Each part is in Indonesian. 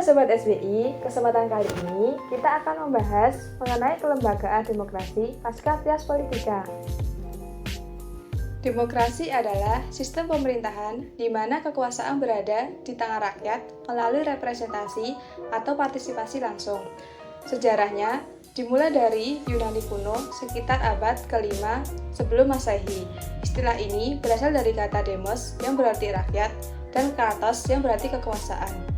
Sobat SBI, kesempatan kali ini kita akan membahas mengenai kelembagaan demokrasi pasca Trias Politika. Demokrasi adalah sistem pemerintahan di mana kekuasaan berada di tangan rakyat melalui representasi atau partisipasi langsung. Sejarahnya dimulai dari Yunani kuno sekitar abad ke-5 sebelum Masehi. Istilah ini berasal dari kata demos yang berarti rakyat dan kratos yang berarti kekuasaan.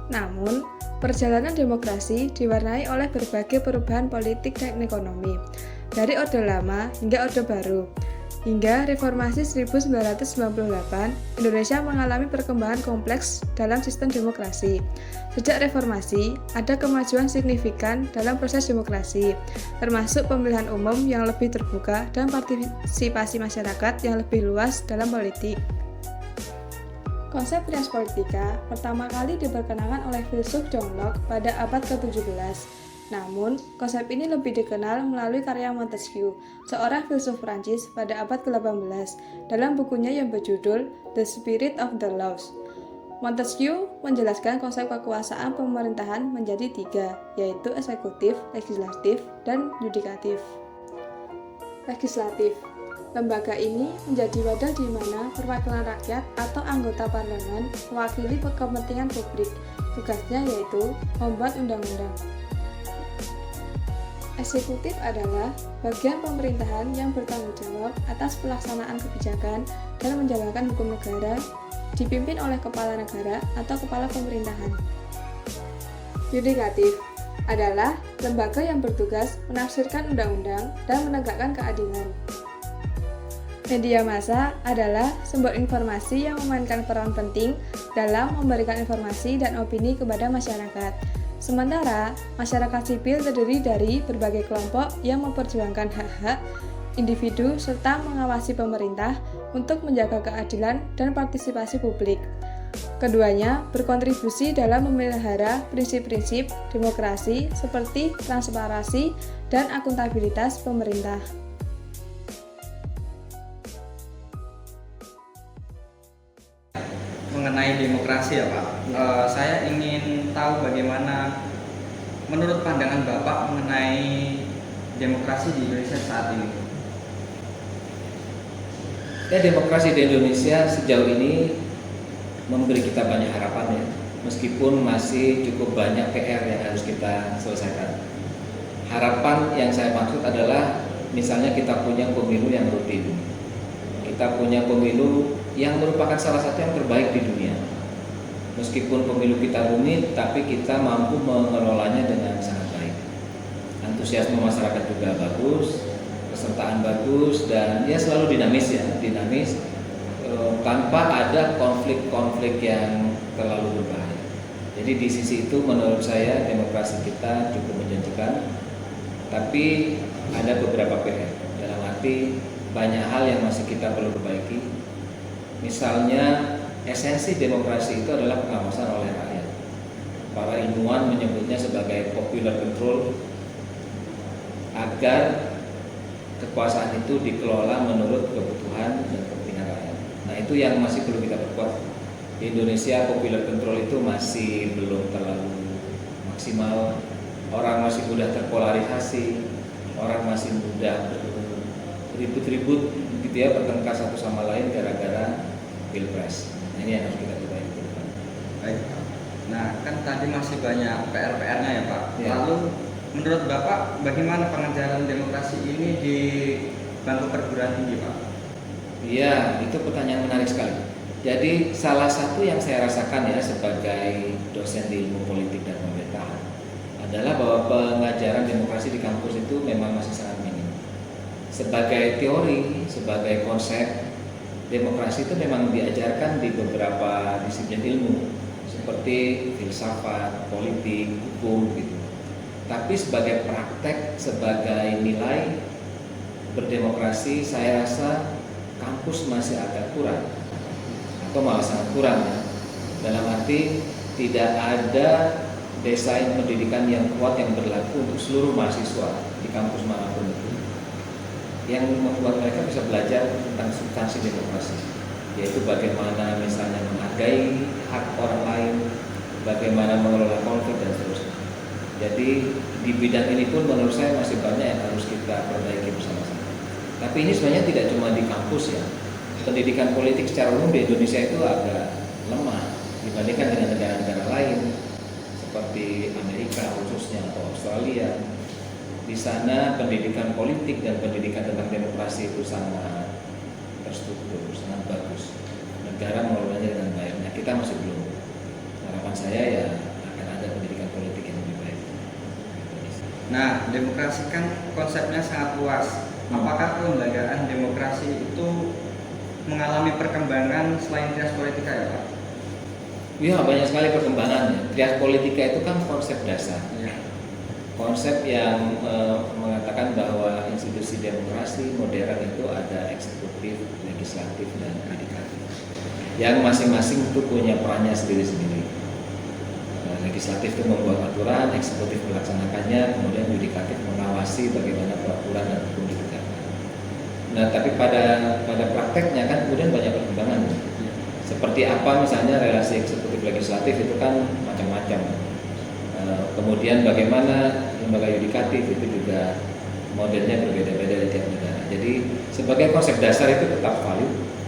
Namun, perjalanan demokrasi diwarnai oleh berbagai perubahan politik dan ekonomi, dari Orde Lama hingga Orde Baru. Hingga Reformasi 1998, Indonesia mengalami perkembangan kompleks dalam sistem demokrasi. Sejak reformasi, ada kemajuan signifikan dalam proses demokrasi, termasuk pemilihan umum yang lebih terbuka dan partisipasi masyarakat yang lebih luas dalam politik. Konsep Trias Politika pertama kali diperkenalkan oleh filsuf John Locke pada abad ke-17. Namun, konsep ini lebih dikenal melalui karya Montesquieu, seorang filsuf Prancis pada abad ke-18, dalam bukunya yang berjudul The Spirit of the Laws. Montesquieu menjelaskan konsep kekuasaan pemerintahan menjadi 3, yaitu eksekutif, legislatif, dan yudikatif. Legislatif. Lembaga ini menjadi wadah di mana perwakilan rakyat atau anggota parlemen mewakili kepentingan publik. Tugasnya yaitu membuat undang-undang. Eksekutif adalah bagian pemerintahan yang bertanggung jawab atas pelaksanaan kebijakan dan menjalankan hukum negara, dipimpin oleh kepala negara atau kepala pemerintahan. Yudikatif adalah lembaga yang bertugas menafsirkan undang-undang dan menegakkan keadilan. Media massa adalah sumber informasi yang memainkan peran penting dalam memberikan informasi dan opini kepada masyarakat. Sementara, masyarakat sipil terdiri dari berbagai kelompok yang memperjuangkan hak-hak individu serta mengawasi pemerintah untuk menjaga keadilan dan partisipasi publik. Keduanya berkontribusi dalam memelihara prinsip-prinsip demokrasi seperti transparansi dan akuntabilitas pemerintah. Mengenai demokrasi ya Pak, saya ingin tahu bagaimana menurut pandangan Bapak mengenai demokrasi di Indonesia saat ini. Ya, demokrasi di Indonesia sejauh ini memberi kita banyak harapan ya, meskipun masih cukup banyak PR yang harus kita selesaikan. Harapan yang saya maksud adalah misalnya kita punya pemilu yang rutin, kita punya pemilu yang merupakan salah satu yang terbaik di dunia. Meskipun pemilu kita rumit, tapi kita mampu mengelolanya dengan sangat baik. Antusiasme masyarakat juga bagus, kesertaan bagus, dan ya selalu dinamis tanpa ada konflik-konflik yang terlalu berbahaya. Jadi di sisi itu menurut saya demokrasi kita cukup menjanjikan, tapi ada beberapa PR. Dalam arti banyak hal yang masih kita perlu perbaiki. Misalnya esensi demokrasi itu adalah pengawasan oleh rakyat. Para ilmuwan menyebutnya sebagai popular control, agar kekuasaan itu dikelola menurut kebutuhan dan kepentingan rakyat. Nah, itu yang masih perlu kita perkuat. Di Indonesia popular control itu masih belum terlalu maksimal. Orang masih mudah terpolarisasi, orang masih mudah ribut-ribut gitu ya, bertengkar satu sama lain gara-gara pilpres. Nah, ini yang harus kita perbaiki. Baik. Nah, kan tadi masih banyak PR-nya ya Pak. Ya. Lalu menurut Bapak bagaimana pengajaran demokrasi ini di bangku perguruan tinggi Pak? Iya, itu pertanyaan menarik sekali. Jadi salah satu yang saya rasakan ya sebagai dosen di ilmu politik dan pemerintahan adalah bahwa pengajaran demokrasi di kampus itu memang masih sangat minim. Sebagai teori, sebagai konsep, demokrasi itu memang diajarkan di beberapa disiplin ilmu seperti filsafat, politik, hukum gitu. Tapi sebagai praktek, sebagai nilai berdemokrasi, saya rasa kampus masih agak kurang atau malah sangat kurang ya. Dalam arti tidak ada desain pendidikan yang kuat yang berlaku untuk seluruh mahasiswa di kampus manapun itu, yang membuat mereka bisa belajar tentang substansi demokrasi, yaitu bagaimana misalnya menghargai hak orang lain, bagaimana mengelola konflik dan seterusnya. Jadi di bidang ini pun menurut saya masih banyak yang harus kita perbaiki bersama-sama. Tapi ini sebenarnya tidak cuma di kampus ya. Pendidikan politik secara umum di Indonesia itu agak lemah dibandingkan dengan negara-negara lain seperti Amerika khususnya atau Australia. Di sana pendidikan politik dan pendidikan tentang demokrasi itu sangat terstruktur, sangat bagus. Negara mengelolanya dengan baik. Nah, kita masih belum. Harapan saya ya akan ada pendidikan politik yang lebih baik. Nah, demokrasi kan konsepnya sangat luas. Apakah kelembagaan demokrasi itu mengalami perkembangan selain trias politika ya Pak? Ya, banyak sekali perkembangannya. Trias politika itu kan konsep dasar. Ya. Konsep yang mengatakan bahwa institusi demokrasi modern itu ada eksekutif, legislatif, dan yudikatif. Yang masing-masing itu punya perannya sendiri-sendiri. Legislatif itu membuat aturan, eksekutif melaksanakannya, kemudian yudikatif mengawasi bagaimana peraturan dan hukum ditegakkan. Nah, tapi pada prakteknya kan kemudian banyak perkembangan. Seperti apa misalnya relasi eksekutif legislatif itu kan macam-macam. Kemudian bagaimana lembaga yudikatif itu juga modelnya berbeda-beda di tiap negara. Jadi sebagai konsep dasar itu tetap valid,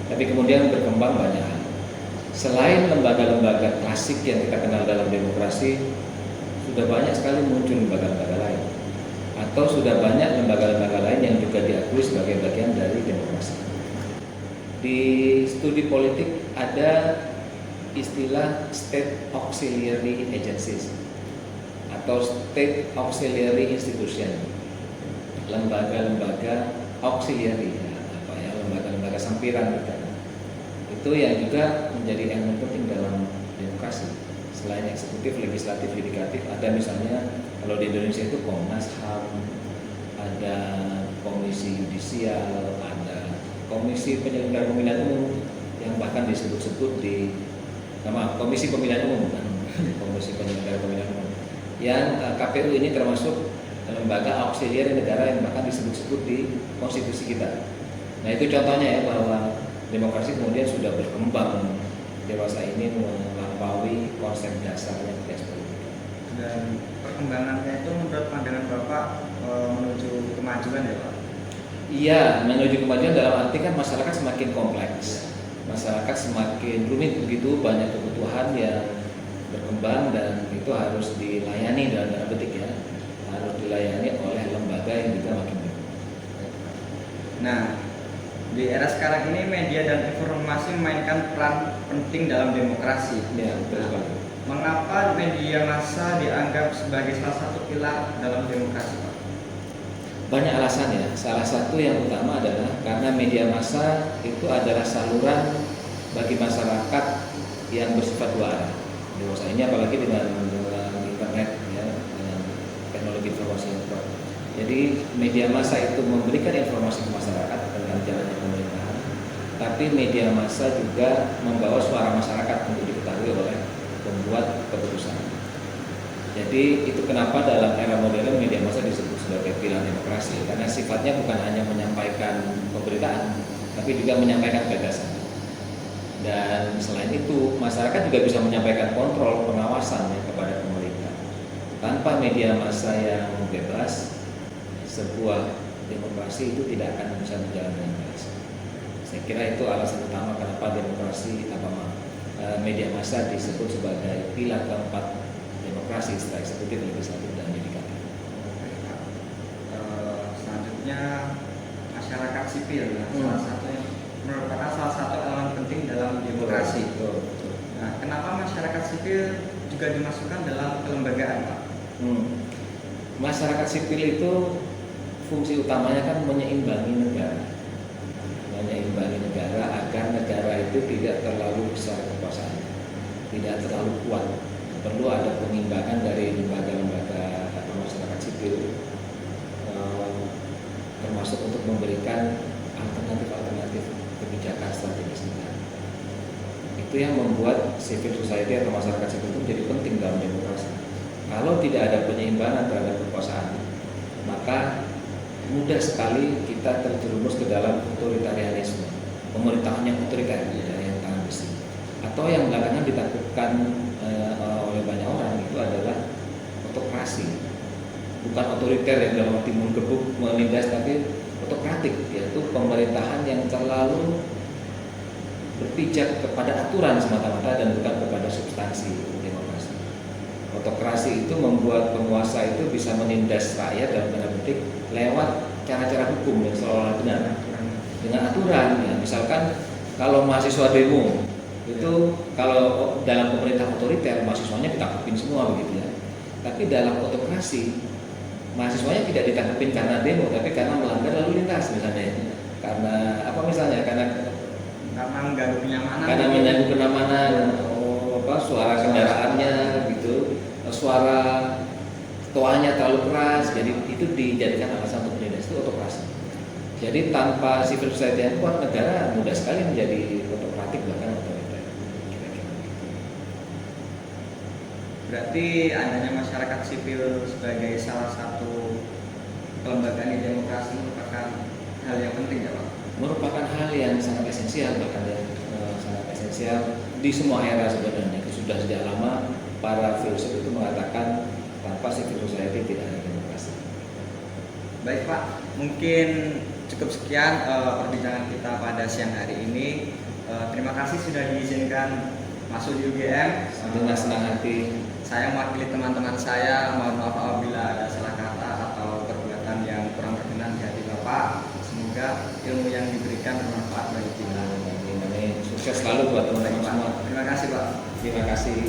tapi kemudian berkembang banyak hal. Selain lembaga-lembaga klasik yang kita kenal dalam demokrasi, sudah banyak sekali muncul lembaga-lembaga lain, atau sudah banyak lembaga-lembaga lain yang juga diakui sebagai bagian dari demokrasi. Di studi politik ada istilah state auxiliary agencies atau state auxiliary institution, lembaga-lembaga auxiliary, lembaga-lembaga sampiran kita. Itu yang juga menjadi elemen penting dalam demokrasi. Selain eksekutif, legislatif, yudikatif, ada misalnya kalau di Indonesia itu Komnas HAM, ada Komisi Yudisial, ada Komisi Penyelenggara Pemilihan Umum yang bahkan disebut-sebut di Komisi Pemilihan Umum, bukan Komisi Penyelenggara Pemilihan Umum. Yang KPU ini termasuk lembaga auxiliary negara yang bahkan disebut-sebut di konstitusi kita. Nah, itu contohnya ya bahwa demokrasi kemudian sudah berkembang dewasa ini melampaui konsep dasarnya trias politika. Dan perkembangannya itu menurut pandangan Bapak menuju kemajuan ya Pak? Iya, menuju kemajuan dalam arti kan masyarakat semakin kompleks, masyarakat semakin rumit begitu, banyak kebutuhan yang berkembang dan itu harus dilayani dalam tanda petik ya, harus dilayani oleh lembaga yang juga makin berkembang. Nah, di era sekarang ini media dan informasi memainkan peran penting dalam demokrasi. Ya, betul sekali. Mengapa media massa dianggap sebagai salah satu pilar dalam demokrasi Pak? Banyak alasan ya. Salah satu yang utama adalah karena media massa itu adalah saluran bagi masyarakat yang bersifat dua arah. Dewasa ini apalagi dengan internet ya, dengan teknologi informasi yang kuat. Jadi media massa itu memberikan informasi ke masyarakat tentang jalannya pemerintahan, tapi media massa juga membawa suara masyarakat untuk diketahui oleh pembuat keputusan. Jadi itu kenapa dalam era modern media massa disebut sebagai pilar demokrasi, karena sifatnya bukan hanya menyampaikan pemberitaan, tapi juga menyampaikan gagasan. Dan selain itu masyarakat juga bisa menyampaikan kontrol pengawasan kepada pemerintah. Tanpa media massa yang bebas, sebuah demokrasi itu tidak akan bisa berjalan dengan baik. Saya kira itu alasan utama kenapa media massa disebut sebagai pilar keempat demokrasi setelah eksekutif, legislatif, dan yudikatif. Selanjutnya masyarakat sipil, merupakan salah satu elemen penting dalam demokrasi. Nah, kenapa masyarakat sipil juga dimasukkan dalam kelembagaan Pak? Masyarakat sipil itu fungsi utamanya kan menyeimbangi negara agar negara itu tidak terlalu besar kekuasaannya, tidak terlalu kuat. Perlu ada pengimbangan dari lembaga-lembaga atau masyarakat sipil, termasuk untuk memberikan alternatif kebijakan strategis negara. Itu yang membuat civil society atau masyarakat sipil itu menjadi penting dalam demokrasi. Kalau tidak ada penyeimbangan terhadap kekuasaan, maka mudah sekali kita terjerumus ke dalam otoritarianisme, pemerintahan yang otoriter, yang tangan besi, atau yang belakangan ditakutkan oleh otokrasi, bukan otoriter yang dalam arti menggebuk, menindas, tapi otokratik, yaitu pemerintahan yang terlalu berpijak kepada aturan semata-mata dan bukan kepada substansi demokrasi. Otokrasi itu membuat penguasa itu bisa menindas rakyat dalam tanda petik lewat cara-cara hukum yang seolah-olah benar dengan aturan. Ya, misalkan kalau mahasiswa demo itu, kalau dalam pemerintah otoriter mahasiswanya ditangkapin semua begitu ya. Tapi dalam otokrasi mahasiswanya tidak ditangkapin karena demo, tapi karena melanggar lalu lintas misalnya. Karena apa misalnya? Karena mengganggu kenyamanan. Karena mengganggu kenyamanan, suara kendaraannya gitu, suara toanya terlalu keras, jadi itu dijadikan alasan untuk menindas. Itu otokrasi. Jadi tanpa civil society yang kuat, negara mudah sekali menjadi otokratik bahkan otoriter. Berarti adanya masyarakat sipil sebagai salah satu kelembagaan di demokrasi merupakan hal yang penting ya Pak? Merupakan hal yang sangat esensial, bahkan sangat esensial di semua era sebenarnya. Itu sudah sejak lama para filsuf itu mengatakan tanpa civil society tidak ada demokrasi. Baik Pak, mungkin cukup sekian perbincangan kita pada siang hari ini. Terima kasih sudah diizinkan masuk di UGM. Dengan senang hati. Saya mewakili teman-teman saya, mohon maaf apabila ada salah kata atau perbuatan yang kurang berkenan di hati Bapak. Semoga ilmu yang diberikan bermanfaat bagi kita. Sukses selalu buat teman-teman semua. Terima kasih Pak. Terima kasih.